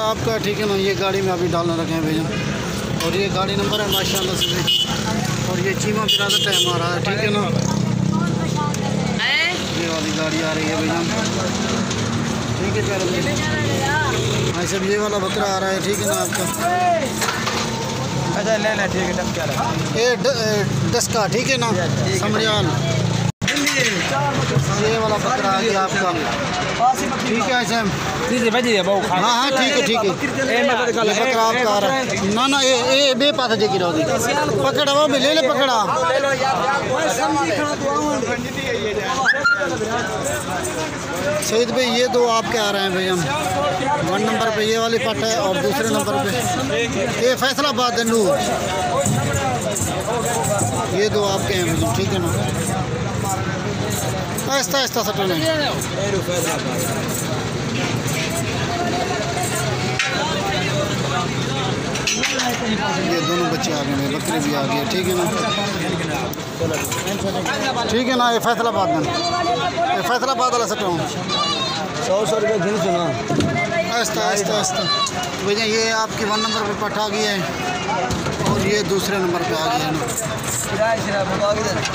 आपका, ठीक है ना। ये गाड़ी में अभी डालना रखे हैं भैया, और ये गाड़ी नंबर है माशाल्लाह से। और ये चीमा बिरादर है हमारा, ठीक है ना। ये वाली गाड़ी आ रही है भैया, ठीक है प्यारे भैया। ऐसे ये वाला बकरा आ रहा है, ठीक है ना आपका। अच्छा ले ठीक है, ये डस्का, ठीक है ना, समरियाल। ये वाला बकरा आ गया आपका, ठीक है ऐसे। हाँ हाँ ठीक है ठीक है। ये बकरा आपका आ रहा है ना ना, ये बे पास जे गिरा दी पकड़ा, वो भी ले ले पकड़ा। सईद भाई ये दो आपके आ रहे हैं भैया, 1 नंबर पे ये वाली पट है, और दूसरे नंबर पे ये फैसलाबाद है नूर। ये दो आपके हैं भैया, ठीक है ना। आहिस्ता आहिस्ता सटो नहीं। ये दोनों बच्चे आ गए, बकरे भी आ गए, ठीक है ना। ठीक है ना। ये फैसलाबाद में, ये फैसलाबाद वाला सटो 100 रुपये गिन सुना। आहिस्ता आहिस्ता आहिस्ता भैया। ये आपकी 1 नंबर पे पट आ गई है, और ये दूसरे नंबर पे आ गया है ना,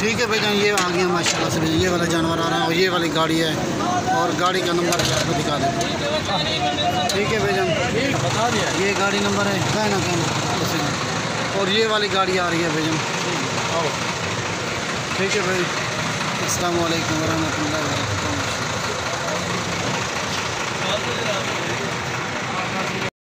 ठीक है भैया। ये आ गया माशाल्लाह से भैया, ये वाला जानवर आ रहा है, और ये वाली गाड़ी है, और गाड़ी का नंबर आपको दिखा दें, ठीक है भैया। ये गाड़ी नंबर है, कहना और ये वाली गाड़ी आ रही है भैया, ठीक है भाई। अस्सलाम वालेकुम रहमतुल्लाहि व बरकातहू।